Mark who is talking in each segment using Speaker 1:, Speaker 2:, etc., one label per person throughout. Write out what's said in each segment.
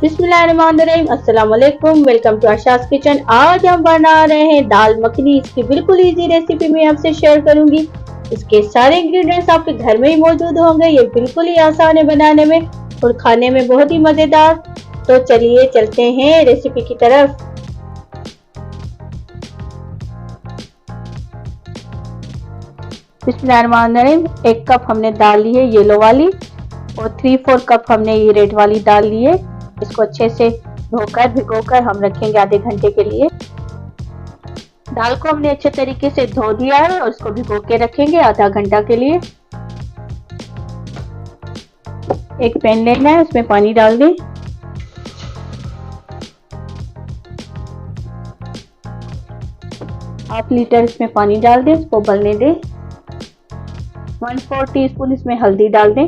Speaker 1: बिस्मिल्लाहिर्रहमानिर्रहीम, अस्सलाम वालेकुम। Welcome to Asha's kitchen. आज हम बना रहे हैं दाल मखनी। इसकी बिल्कुल इजी रेसिपी मैं आपसे शेयर करूंगी। इसके सारे इंग्रेडिएंट्स आपके घर में ही मौजूद होंगे। ये बिल्कुल ही आसान है बनाने में और खाने में बहुत ही मजेदार। तो चलिए चलते हैं रेसिपी की तरफ। बिस्मिल्लाहिर्रहमानिर्रहीम, 1 कप हमने दाल ली है येलो वाली और 3/4 कप हमने ये रेड वाली दाल ली है। इसको अच्छे से धोकर भिगोकर हम रखेंगे आधे घंटे के लिए। दाल को हमने अच्छे तरीके से धो दिया है और इसको भिगो के रखेंगे आधा घंटा के लिए। एक पैन लेना है, उसमें पानी डाल दें। हाफ लीटर इसमें पानी डाल दें, इसको उबलने दें। 1/4 टीस्पून इसमें हल्दी डाल दें।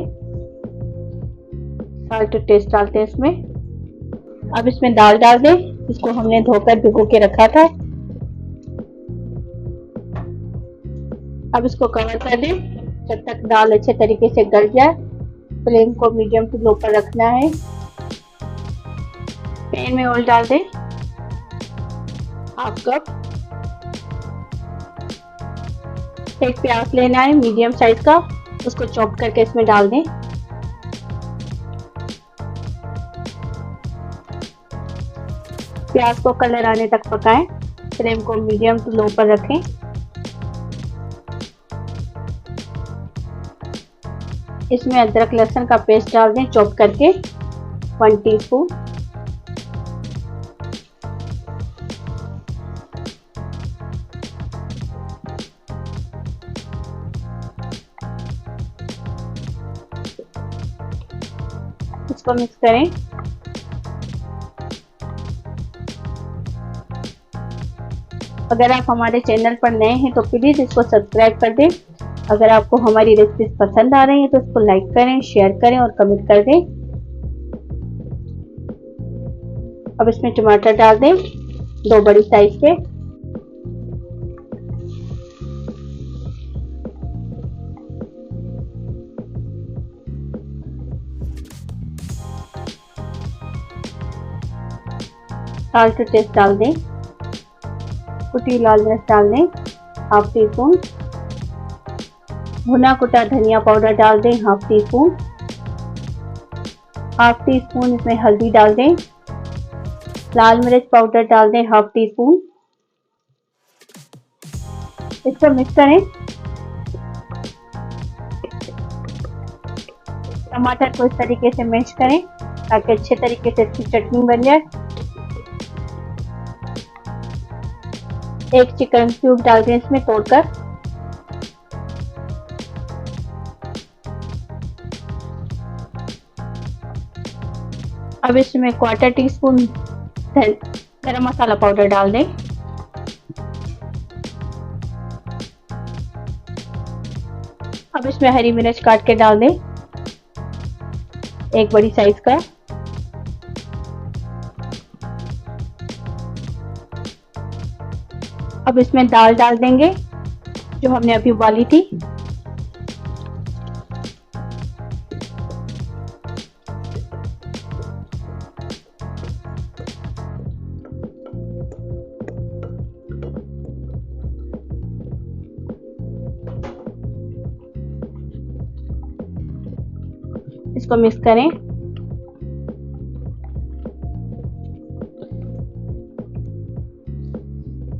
Speaker 1: साल्ट टेस्ट डालते हैं इसमें। अब इसमें दाल डाल दें, इसको हमने धोकर भिगो के रखा था। अब इसको कवर कर दें जब तक दाल अच्छे तरीके से गल जाए। फ्लेम को मीडियम टू लो पर रखना है। पैन में ऑयल डाल दें, 1/2 कप। एक प्याज लेना है मीडियम साइज का, उसको चॉप करके इसमें डाल दें। प्याज को कलर आने तक पकाएं। फ्लेम को मीडियम टू लो पर रखें। इसमें अदरक लहसुन का पेस्ट डाल दें चॉप करके, 1 टीस्पून। इसको मिक्स करें। अगर आप हमारे चैनल पर नए हैं तो प्लीज इसको सब्सक्राइब कर दें। अगर आपको हमारी रेसिपी पसंद आ रही है तो इसको लाइक करें, शेयर करें और कमेंट कर दें। अब इसमें टमाटर डाल दें, 2 बड़ी साइज के। साल्ट टेस्ट डाल दें। कुटी लाल मिर्च डाल दें, 1/2 टीस्पून। भुना कुटा धनिया पाउडर डाल दें, 1/2 टीस्पून। 1/2 टीस्पून इसमें हल्दी डाल दें। लाल मिर्च पाउडर डाल दें, 1/2 टीस्पून। इसको मिक्स करें। टमाटर को इस तरीके से मैश करें ताकि अच्छे तरीके से इसकी चटनी बन जाए। एक चिकन क्यूब डाल दें इसमें तोड़कर। अब इसमें 1/4 टीस्पून गरम मसाला पाउडर डाल दें। अब इसमें हरी मिर्च काट के डाल दें, 1 बड़ी साइज का। अब इसमें दाल डाल देंगे जो हमने अभी उबाली थी। इसको मिक्स करें।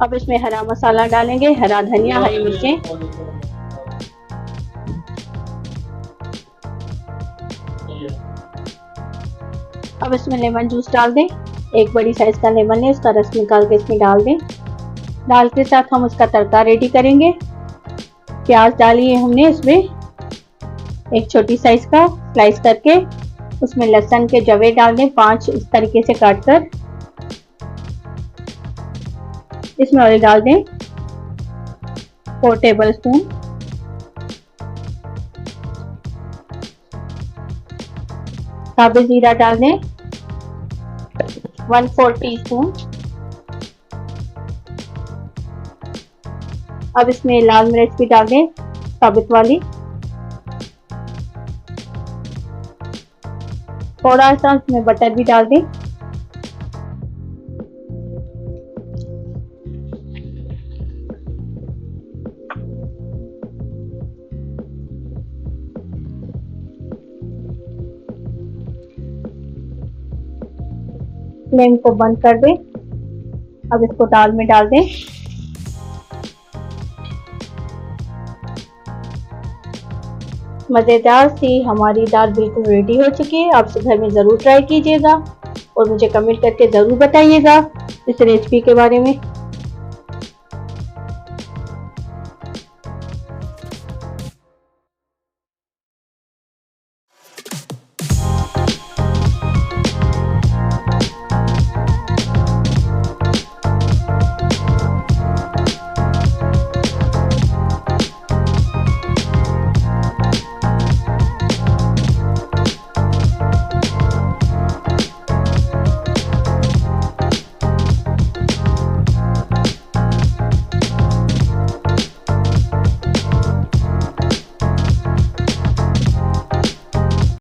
Speaker 1: अब इसमें हरा मसाला डालेंगे, हरा धनिया, हरी मिर्चें। अब इसमें लेमन जूस डाल दें, 1 बड़ी साइज का लेमन है, उसका रस निकाल के इसमें डाल दें। दाल के साथ हम उसका तड़का रेडी करेंगे। प्याज डाली है हमने इसमें, 1 छोटी साइज का स्लाइस करके। उसमें लहसुन के जवे डाल दें, 5 इस तरीके से काटकर। इसमें ऑयल डाल दें, 4 टेबल स्पून। साबुत जीरा डाल दें, 1/4 टीस्पून। अब इसमें लाल मिर्च भी डाल दें, साबुत वाली। थोड़ा सा इसमें बटर भी डाल दें। फ्लेम को बंद कर दें। अब इसको दाल में डाल दें। मज़ेदार सी हमारी दाल बिल्कुल रेडी हो चुकी है। आप घर में ज़रूर ट्राई कीजिएगा और मुझे कमेंट करके ज़रूर बताइएगा इस रेसिपी के बारे में।